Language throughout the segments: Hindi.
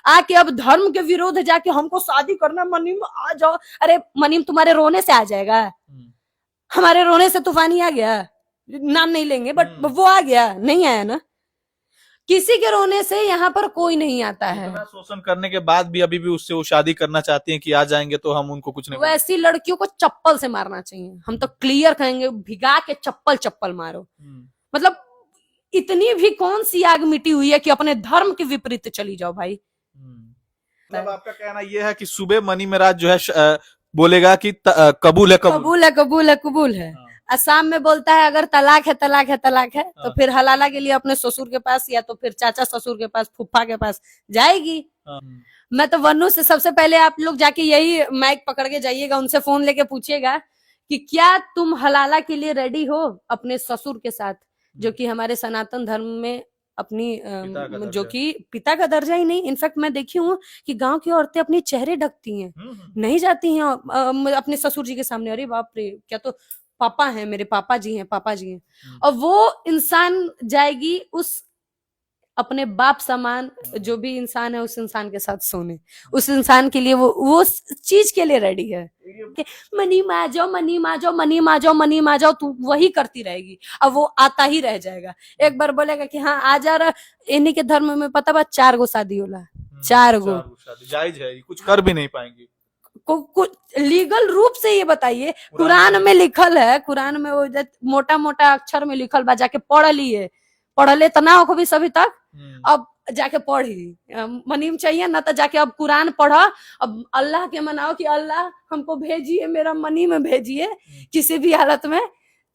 आके अब धर्म के विरोध जाके हमको शादी करना, मनीम आ जाओ। अरे मनीम तुम्हारे रोने से आ जाएगा, हमारे रोने से तूफानी आ गया, नाम नहीं लेंगे बट वो आ गया, नहीं आया ना। किसी के रोने से यहाँ पर कोई नहीं आता है। इतना शोषण करने के बाद भी अभी भी उससे वो शादी करना चाहती हैं कि आ जाएंगे तो हम उनको कुछ नहीं बोलेंगे। वैसी लड़कियों को चप्पल से मारना चाहिए, हम तो क्लियर कहेंगे, भिगा के चप्पल चप्पल मारो। मतलब इतनी भी कौन सी आग मिटी हुई है कि अपने धर्म के विपरीत चली जाओ भाई। मतलब आपका कहना यह है कि सुबह मनी मेराज जो है बोलेगा कि कबूल है, कबूल है, कबूल है, कबूल है। असम में बोलता है अगर तलाक है, तलाक है, तलाक है, तो फिर हलाला के लिए अपने ससुर के पास या तो फिर चाचा ससुर के पास, फूफा के पास जाएगी। मैं तो वनु से सबसे पहले आप लोग जाके यही माइक पकड़ के जाइएगा, उनसे फोन लेके पूछिएगा कि क्या तुम हलाला के लिए रेडी हो अपने ससुर के साथ, जो कि हमारे सनातन धर्म में अपनी जो कि पिता का दर्जा ही नहीं। इनफैक्ट मैं देखी हूँ कि गांव की औरतें अपनी चेहरे ढकती हैं, नहीं जाती हैं अपने ससुर जी के सामने। अरे बाप रे, क्या तो पापा हैं, मेरे पापा जी हैं, पापा जी हैं। और वो इंसान जाएगी उस अपने बाप समान जो भी इंसान है उस इंसान के साथ सोने, उस इंसान के लिए वो चीज के लिए रेडी है कि मनी मा जाओ, मनी मा जाओ, मनी मा जाओ, मनी मा जाओ, तू वही करती रहेगी। अब वो आता ही रह जाएगा। एक बार बोलेगा कि हाँ आ जा रहा, इन्हीं के धर्म में पता बा 4 गो शादी होला, 4 गो जायज है, कुछ कर भी नहीं पाएंगे। कुछ लीगल रूप से ये बताइए, कुरान में लिखल है, कुरान में वो मोटा मोटा अक्षर में लिखल बा, जाके पढ़ लिए, पढ़ले तो ना हो भी सभी तक, अब जाके पढ़ी। मनीम चाहिए ना तो जाके अब कुरान पढ़ा, अब अल्लाह के मनाओ कि अल्लाह हमको भेजिए, मेरा मनीम भेजिए किसी भी हालत में,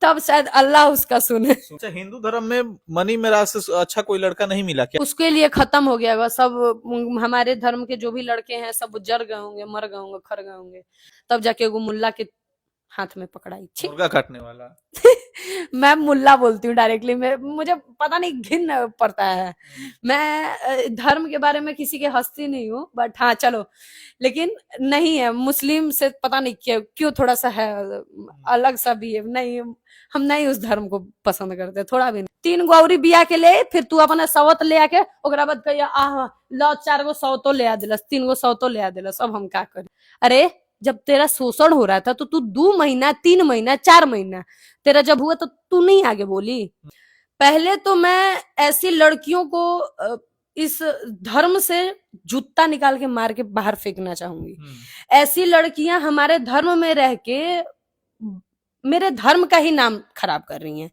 तब शायद अल्लाह उसका सुने। अच्छा, हिंदू धर्म में मनी मेराज से अच्छा कोई लड़का नहीं मिला क्या? उसके लिए खत्म हो गया वह सब। हमारे धर्म के जो भी लड़के हैं सब जर गए होंगे, मर गए होंगे, खर गए होंगे, तब जाके वो मुल्ला के हाथ में पकड़ाई। मुर्गा काटने वाला मैं मुल्ला बोलती हूँ डायरेक्टली, मुझे पता नहीं घिन पड़ता है। मैं धर्म के बारे में किसी के हंसती नहीं हूँ, बट हाँ चलो, लेकिन नहीं है मुस्लिम से पता नहीं क्यों थोड़ा सा है अलग सा भी है। नहीं, हम नहीं उस धर्म को पसंद करते थोड़ा भी नहीं। 3 गो औरी बिया के ले, फिर तू अपना सवत ले आके ओकरा बाद कहिया आह लो 4 गो सौतो ले आ दिलस, 3 गो सौतो ले आ दिलस, अब हम क्या करें। अरे जब तेरा शोषण हो रहा था तो तू 2 महीना, 3 महीना, 4 महीना तेरा जब हुआ तो तू नहीं आगे बोली। पहले तो मैं ऐसी लड़कियों को इस धर्म से जूता निकाल के मार के बाहर फेंकना चाहूंगी। ऐसी लड़कियां हमारे धर्म में रह के मेरे धर्म का ही नाम खराब कर रही हैं।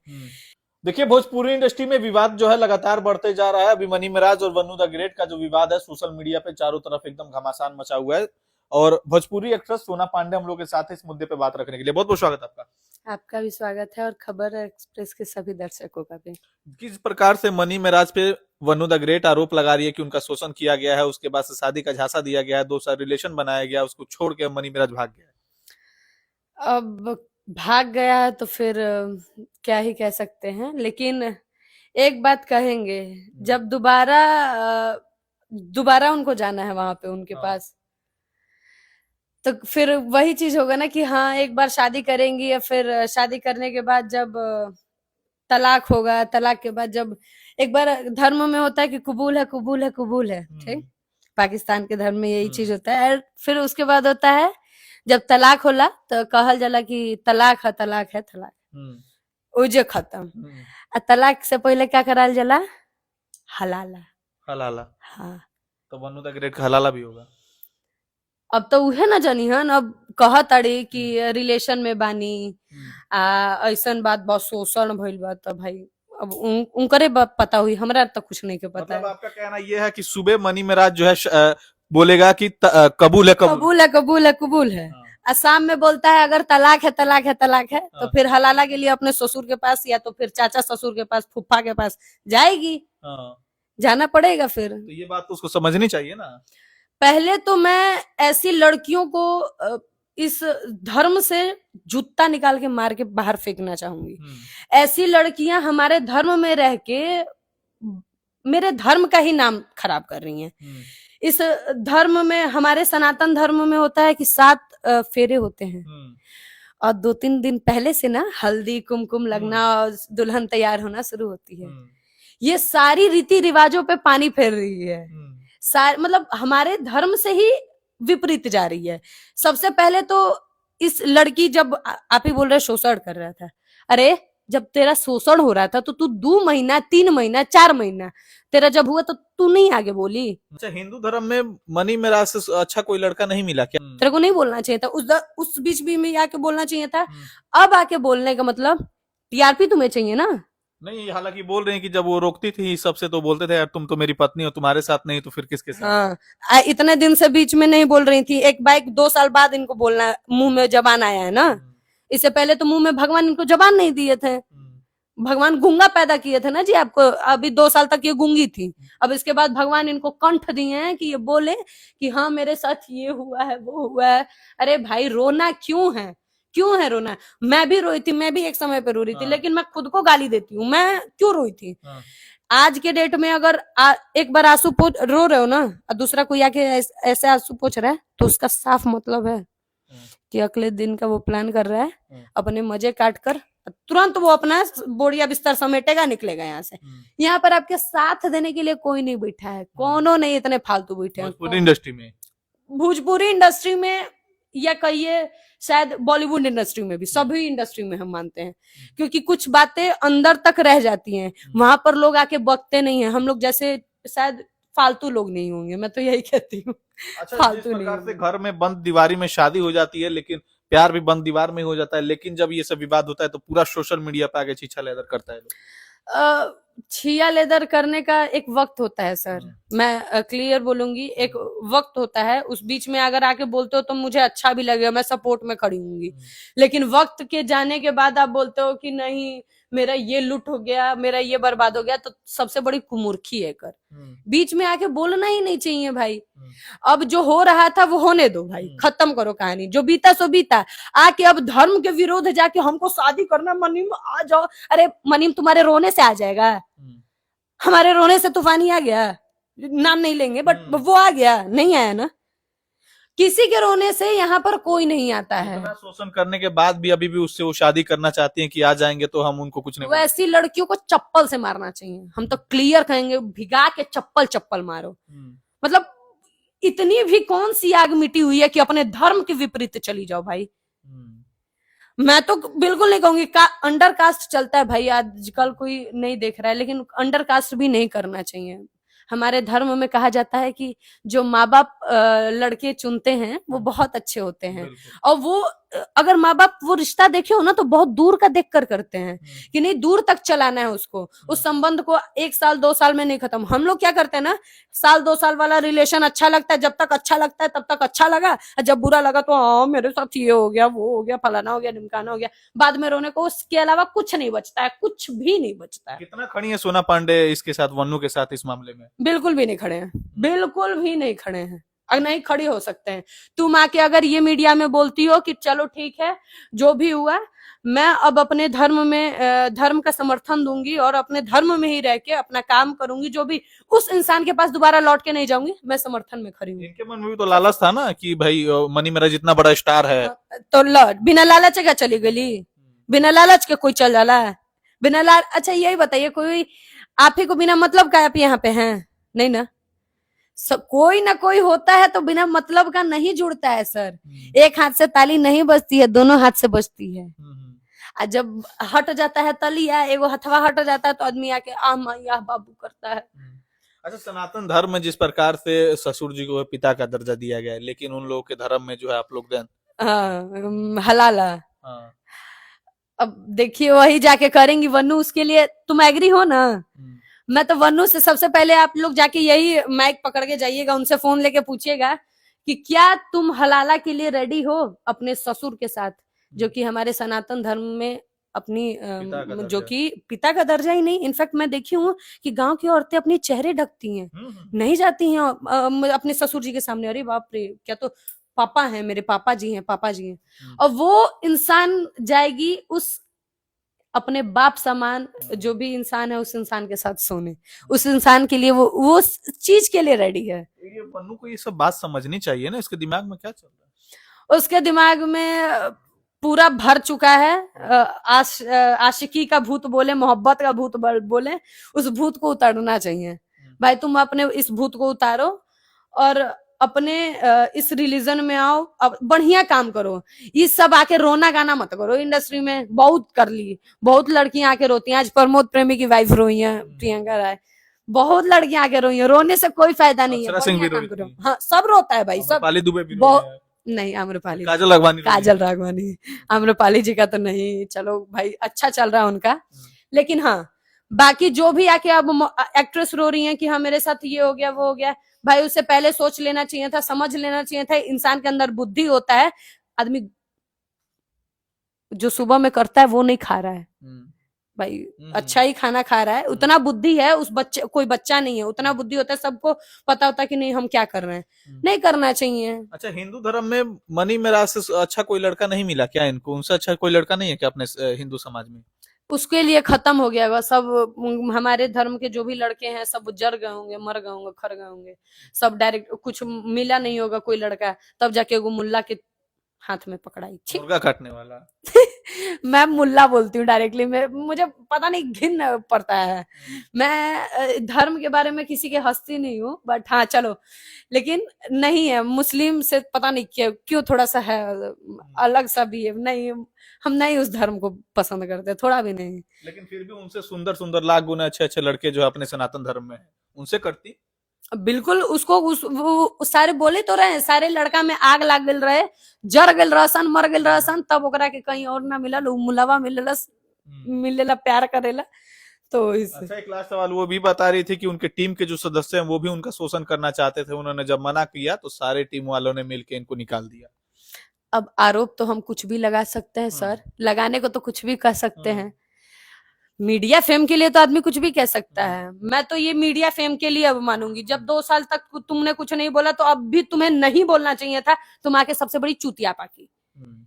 देखिए, भोजपुरी इंडस्ट्री में विवाद जो है लगातार बढ़ते जा रहा है। अभी मनी मेराज और वनु द ग्रेट का जो विवाद है सोशल मीडिया पे चारों तरफ एकदम घमासान मचा हुआ है, और भोजपुरी एक्ट्रेस सोना पांडे हम लोग के साथ है इस मुद्दे पे बात रखने के लिए। बहुत बहुत स्वागत आपका। आपका भी स्वागत है, और खबर एक्सप्रेस के सभी दर्शकों का भी। किस प्रकार से मनी मेराज पे वनु द ग्रेट आरोप लगा रही है कि उनका शोषण किया गया है, उसके बाद से शादी का झांसा दिया गया है, 2 साल रिलेशन बनाया गया, उसको छोड़ के मनी मेराज भाग गया। अब भाग गया है तो फिर क्या ही कह सकते हैं, लेकिन एक बात कहेंगे, जब दोबारा उनको जाना है वहां पे उनके पास, तो फिर वही चीज होगा ना कि हाँ एक बार शादी करेंगी, या फिर शादी करने के बाद जब तलाक होगा, तलाक के बाद जब एक बार धर्म में होता है कि कबूल है, कबूल है, कबूल है, ठीक, पाकिस्तान के धर्म में यही चीज होता है। और फिर उसके बाद होता है जब तलाक होला तो कहल जाला कि तलाक है, तलाक है, तलाक उजे खत्म। तलाक से पहले क्या कराल जाला, हलाला। हलाला, हाँ, तो वनु द ग्रेट का हलाला भी होगा। अब तो उहे ना जानी हन, अब कह ताड़ी कि रिलेशन में बानी ऐसन बात बा, शोषण भइल बा, तो भाई अब उनकरे पता हुई, हमरा तो कुछ नहीं के पता। मतलब आपका कहना यह है कि सुबह मनी मेराज जो है बोलेगा कि कबूल है, कबूल है, कबूल है, कबूल है। असम में बोलता है अगर तलाक है, तलाक है, तलाक है, तो फिर हलाला के लिए अपने ससुर के पास या तो फिर चाचा ससुर के पास, फूफा के पास जाएगी, जाना पड़ेगा। फिर तो ये बात तो उसको समझनी चाहिए ना। पहले तो मैं ऐसी लड़कियों को इस धर्म से जूता निकाल के मार के बाहर फेंकना चाहूंगी। ऐसी लड़कियां हमारे धर्म में रह के मेरे धर्म का ही नाम खराब कर रही हैं। इस धर्म में, हमारे सनातन धर्म में होता है कि 7 फेरे होते हैं, और 2-3 दिन पहले से ना हल्दी कुमकुम लगना और दुल्हन तैयार होना शुरू होती है। ये सारी रीति रिवाजों पे पानी फेर रही है, मतलब हमारे धर्म से ही विपरीत जा रही है। सबसे पहले तो इस लड़की जब आप ही बोल रहे शोषण कर रहा था, अरे जब तेरा शोषण हो रहा था तो तू 2 महीना 3 महीना 4 महीना तेरा जब हुआ तो तू नहीं आगे बोली? अच्छा, हिंदू धर्म में मनी मेराज से अच्छा कोई लड़का नहीं मिला क्या? तेरे को नहीं बोलना चाहिए था, उस बीच भी में आके बोलना चाहिए था। अब आके बोलने का मतलब टीआरपी तुम्हें चाहिए ना? नहीं, हालांकि बोल रहे हैं कि जब वो रोकती थी सबसे तो बोलते थे यार तुम तो मेरी पत्नी हो, तुम्हारे साथ नहीं तो फिर किसके साथ? हाँ, इतने दिन से बीच में नहीं बोल रही थी, एक बाइक 2 साल बाद इनको बोलना मुंह में जबान आया है ना। इससे पहले तो मुंह में भगवान इनको जबान नहीं दिए थे, भगवान गूंगा पैदा किए थे ना जी आपको। अभी 2 साल तक ये गूंगी थी, अब इसके बाद भगवान इनको कंठ दिए हैं कि ये बोले कि हाँ मेरे साथ ये हुआ है वो हुआ है। अरे भाई रोना क्यों है, क्यों है रोना? मैं भी रोई थी, मैं भी एक समय पे रो रही थी, लेकिन मैं खुद को गाली देती हूँ, मैं क्यों रोई थी? आज के डेट में अगर एक बार आंसू रो रहे हो ना और दूसरा कोई आके ऐसे आंसू पोंछ रहा है तो उसका साफ मतलब है कि अगले दिन का वो प्लान कर रहा है, अपने मजे काट कर तुरंत वो अपना बोरिया बिस्तर समेटेगा, निकलेगा यहाँ से। यहाँ पर आपके साथ देने के लिए कोई नहीं बैठा है, कोनो नहीं, इतने फालतू बैठे हैं भोजपुरी इंडस्ट्री में, भोजपुरी इंडस्ट्री में या कहिए शायद बॉलीवुड इंडस्ट्री में भी, सभी इंडस्ट्री में हम मानते हैं, क्योंकि कुछ बातें अंदर तक रह जाती हैं, वहां पर लोग आके बकते नहीं है। हम लोग जैसे शायद फालतू लोग नहीं होंगे, मैं तो यही कहती हूँ। अच्छा, फालतू जिस प्रकार नहीं से घर में बंद दीवारी में शादी हो जाती है, लेकिन प्यार भी बंद दीवार में हो जाता है, लेकिन जब ये सब विवाद होता है तो पूरा सोशल मीडिया पे आगे छीछा लेदर करता है लोग। छिया लेदर करने का एक वक्त होता है सर, मैं क्लियर बोलूंगी, एक वक्त होता है, उस बीच में अगर आके बोलते हो तो मुझे अच्छा भी लगेगा, मैं सपोर्ट में खड़ी हूंगी। लेकिन वक्त के जाने के बाद आप बोलते हो कि नहीं मेरा ये लूट हो गया, मेरा ये बर्बाद हो गया, तो सबसे बड़ी कुमूर्खी है कर। बीच में आके बोलना ही नहीं चाहिए भाई। अब जो हो रहा था वो होने दो भाई, खत्म करो कहानी, जो बीता सो बीता। आके अब धर्म के विरोध जाके हमको शादी करना, मनीम आ जाओ, अरे मनीम तुम्हारे रोने से आ जाएगा? हमारे रोने से तूफानी आ गया, नाम नहीं लेंगे बट वो आ गया, नहीं आया ना। किसी के रोने से यहाँ पर कोई नहीं आता है। शोषण करने के बाद भी अभी भी उससे वो शादी करना चाहती हैं कि आ जाएंगे तो हम उनको कुछ नहीं। वैसी लड़कियों को चप्पल से मारना चाहिए, हम तो क्लियर कहेंगे, भिगा के चप्पल चप्पल मारो। मतलब इतनी भी कौन सी आग मिटी हुई है कि अपने धर्म के विपरीत चली जाओ भाई। मैं तो बिल्कुल नहीं कहूंगी अंडर कास्ट चलता है भाई, आजकल कोई नहीं देख रहा है, लेकिन अंडर कास्ट भी नहीं करना चाहिए। हमारे धर्म में कहा जाता है कि जो माँ बाप लड़के चुनते हैं वो बहुत अच्छे होते हैं, और वो अगर माँ बाप वो रिश्ता देखे हो ना तो बहुत दूर का देख कर करते हैं कि नहीं दूर तक चलाना है उसको, उस संबंध को 1 साल 2 साल में नहीं खत्म। हम लोग क्या करते हैं ना, 1-2 साल वाला रिलेशन अच्छा लगता है, जब तक अच्छा लगता है तब तक अच्छा लगा, जब बुरा लगा तो हाँ मेरे साथ ये हो गया वो हो गया फलाना हो गया ढिमकाना हो गया, बाद में रोने को उसके अलावा कुछ नहीं बचता है, कुछ भी नहीं बचता है। कितना खड़ी है सोना पांडे इसके साथ, वन्नू के साथ इस मामले में? बिल्कुल भी नहीं खड़े हैं, बिल्कुल भी नहीं खड़े हैं, अगर नहीं खड़ी हो सकते हैं। तुम आके अगर ये मीडिया में बोलती हो कि चलो ठीक है जो भी हुआ, मैं अब अपने धर्म में धर्म का समर्थन दूंगी और अपने धर्म में ही रह के अपना काम करूंगी, जो भी उस इंसान के पास दोबारा लौट के नहीं जाऊंगी, मैं समर्थन में खड़ी हूँ। इनके मन में भी तो लालच था ना कि भाई मनी मेरा जितना बड़ा स्टार है, तो बिना लालच क्या चली गली? बिना लालच के कोई चल जाला है? बिना अच्छा यही बताइए, कोई आप ही को बिना मतलब का आप यहाँ पे हैं? नहीं ना, कोई ना कोई होता है तो बिना मतलब का नहीं जुड़ता है सर। एक हाथ से ताली नहीं बजती है, दोनों हाथ से बजती है। जब हट जाता है तलिया, एगो हथवा हट जाता है तो आदमी आके आह मैया बाबू करता है। अच्छा, सनातन धर्म में जिस प्रकार से ससुर जी को पिता का दर्जा दिया गया है, लेकिन उन लोगों के धर्म में जो है आप लोग हलाला। अब देखिए वही जाके करेंगी वन्नू, उसके लिए तुम एग्री हो ना? मैं तो वन्नू से सबसे पहले आप लोग जाके यही माइक पकड़ के जाइएगा, उनसे फोन लेके पूछिएगा कि क्या तुम हलाला के लिए रेडी हो अपने ससुर के साथ, जो कि हमारे सनातन धर्म में अपनी जो कि पिता का दर्जा ही नहीं, इनफैक्ट मैं देखी हूँ कि गांव की औरतें अपने चेहरे ढकती हैं, नहीं जाती हैं अपने ससुर जी के सामने, अरे बाप रे क्या तो पापा हैं, मेरे पापा जी हैं, और वो इंसान जाएगी उस अपने बाप समान जो भी इंसान है उस इंसान के साथ सोने, उस इंसान के लिए वो चीज के लिए रेडी है। ये वन्नू को ये सब बात समझनी चाहिए ना, इसके दिमाग में क्या चल रहा है? उसके दिमाग में पूरा भर चुका है आशिकी का भूत बोले, मोहब्बत का भूत बोले, उस भूत को उतारना चाहिए भाई। तुम अपने इस भूत को उतारो, और अपने इस रिलीजन में आओ, अब बढ़िया काम करो। ये सब आके रोना गाना मत करो इंडस्ट्री में, बहुत कर ली, बहुत लड़कियां आके रोती हैं। आज प्रमोद प्रेमी की वाइफ रोई है, प्रियंका राय, बहुत लड़कियां आके रोई हैं। रोने से कोई फायदा नहीं है, अक्षरा सिंह बढ़िया भी काम रोई करो। थी। हाँ, सब रोता है भाई, सब। आम्रपाली दुबे भी रोई बहुत है। नहीं, आम्रपाली, काजल राघवानी रोई है। काजल राघवानी, आम्रपाली जी का तो नहीं, चलो भाई अच्छा चल रहा है उनका। लेकिन हाँ, बाकी जो भी आके अब एक्ट्रेस रो रही हैं कि हाँ मेरे साथ ये हो गया वो हो गया, भाई उससे पहले सोच लेना चाहिए था, समझ लेना चाहिए था। इंसान के अंदर बुद्धि होता है, आदमी जो सुबह में करता है वो नहीं खा रहा है भाई, अच्छा ही खाना खा रहा है। उतना बुद्धि है उस बच्चे, कोई बच्चा नहीं है, उतना बुद्धि होता है, सबको पता होता है कि नहीं हम क्या कर रहे हैं, नहीं करना चाहिए। अच्छा, हिंदू धर्म में मनी मेराज से अच्छा कोई लड़का नहीं मिला क्या इनको? उनसे अच्छा कोई लड़का नहीं है क्या अपने हिंदू समाज में? उसके लिए खत्म हो गया सब। हमारे धर्म के जो भी लड़के हैं सब जर गए होंगे, मर गए होंगे, खर गए होंगे सब। डायरेक्ट कुछ मिला नहीं होगा कोई लड़का, तब जाके वो मुल्ला के हाथ में पकड़ाई। मुर्गा काटने वाला। मैं मुल्ला बोलती हूँ डायरेक्टली, मैं, मुझे पता नहीं घिन पड़ता है। मैं धर्म के बारे में किसी के हंसती नहीं हूँ, बट हाँ चलो, लेकिन नहीं है, मुस्लिम से पता नहीं क्यों थोड़ा सा है अलग सा भी है। नहीं, हम नहीं उस धर्म को पसंद करते, थोड़ा भी नहीं। लेकिन फिर भी उनसे सुंदर सुंदर लाख गुना अच्छे अच्छे लड़के जो अपने सनातन धर्म में है, उनसे करती। बिल्कुल, उसको वो सारे बोले तो रहे, सारे लड़का में आग लाग गल रहे, जर गल रहसन, मर गल रहसन, तब ओकरा के कहीं और ना मिलल, उ मुलावा मिलेला प्यार करेला। तो इससे अच्छा, एक लास्ट सवाल, वो भी बता रही थी कि उनके टीम के जो सदस्य हैं वो भी उनका शोषण करना चाहते थे, उन्होंने जब मना किया तो सारे टीम वालों ने मिलकर इनको निकाल दिया। अब आरोप तो हम कुछ भी लगा सकते हैं सर, लगाने को तो कुछ भी कह सकते हैं। मीडिया फेम के लिए तो आदमी कुछ भी कह सकता है। मैं तो ये मीडिया फेम के लिए अब मानूंगी, जब 2 साल तक तुमने कुछ नहीं बोला तो अब भी तुम्हें नहीं बोलना चाहिए था, तुम आके सबसे बड़ी चूतिया पाकी।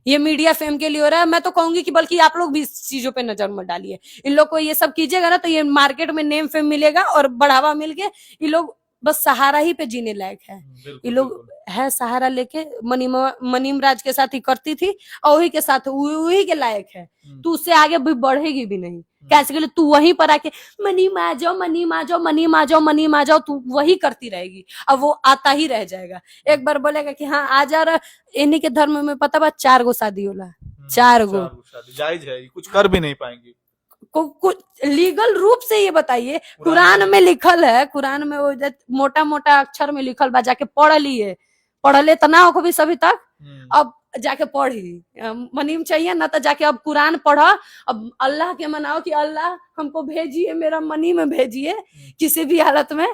ये मीडिया फेम के लिए हो रहा है। मैं तो कहूंगी कि बल्कि आप लोग भी इस चीजों पे नजर मत डालिए। इन लोग को ये सब कीजिएगा ना तो ये मार्केट में नेम फेम मिलेगा और बढ़ावा मिल के ये लोग बस सहारा ही पे जीने लायक है। ये लोग है सहारा लेके, मनीम राज के साथ ही करती थी और वही के साथ वही के लायक है। तू उससे आगे भी बढ़ेगी भी नहीं। कैसे के लिए तू वहीं पर आके मनी मा जाओ, मनी मा जाओ, मनी मा जाओ, मनी मा जाओ, तू वही करती रहेगी। अब वो आता ही रह जाएगा। एक बार बोलेगा कि हाँ आ जा रहा, इन्हीं के धर्म में पता बा 4 गो शादी होला, 4 गो शादी जायज है, कुछ कर भी नहीं पाएंगे। कुछ लीगल रूप से ये बताइए, कुरान में लिखल है, कुरान में वो मोटा मोटा अक्षर में लिखल बा, जाके पढ़ लिए, पढ़ले तो ना हो भी सभी तक, अब जाके पढ़ी। मनीम चाहिए ना तो जाके अब कुरान पढ़ा, अब अल्लाह के मनाओ कि अल्लाह हमको भेजिए, मेरा मनी में भेजिए किसी भी हालत में,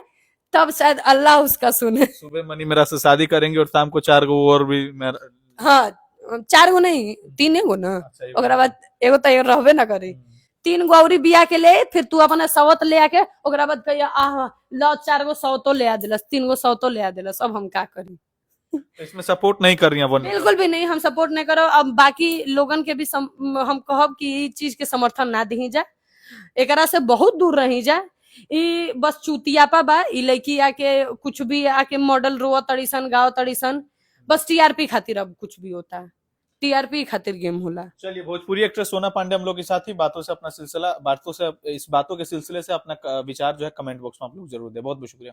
तब शायद अल्लाह उसका सुने। सुबह मनी मेरा से शादी करेंगे और शाम को 4 गो और भी हाँ 4 गो नहीं 3 गो ना, ओकरा बाद एगो तो रहबे ना करी, 3 गो औरी बिया के ले, फिर तू अपना सवत ले आके ओकरा बाद कहिया आह लो 4 गो सवतो ले आ दिलस, 3 गो सवतो ले आ दिलस, अब हम क्या करी। इसमें सपोर्ट नहीं कर रही हैं, बिल्कुल भी नहीं, हम सपोर्ट नहीं करो। अब बाकी लोगन के भी हम कहब कि ई चीज के समर्थन ना दी जाए, एकरा से बहुत दूर रही जाए। ई बस चूतियापा बा, ई लड़की आके कुछ भी आके मॉडल रोआ तड़ीसन, गाओ तड़ीसन, बस टीआरपी खातिर अब कुछ भी होता है, टीआरपी खातिर गेम होला। चलिए, भोजपुरी एक्ट्रेस सोना पांडे हम लोग के साथ ही बातों से इस बातों के सिलसिले से अपना विचार जो है कमेंट बॉक्स में आप लोग जरूर दें। बहुत बहुत शुक्रिया।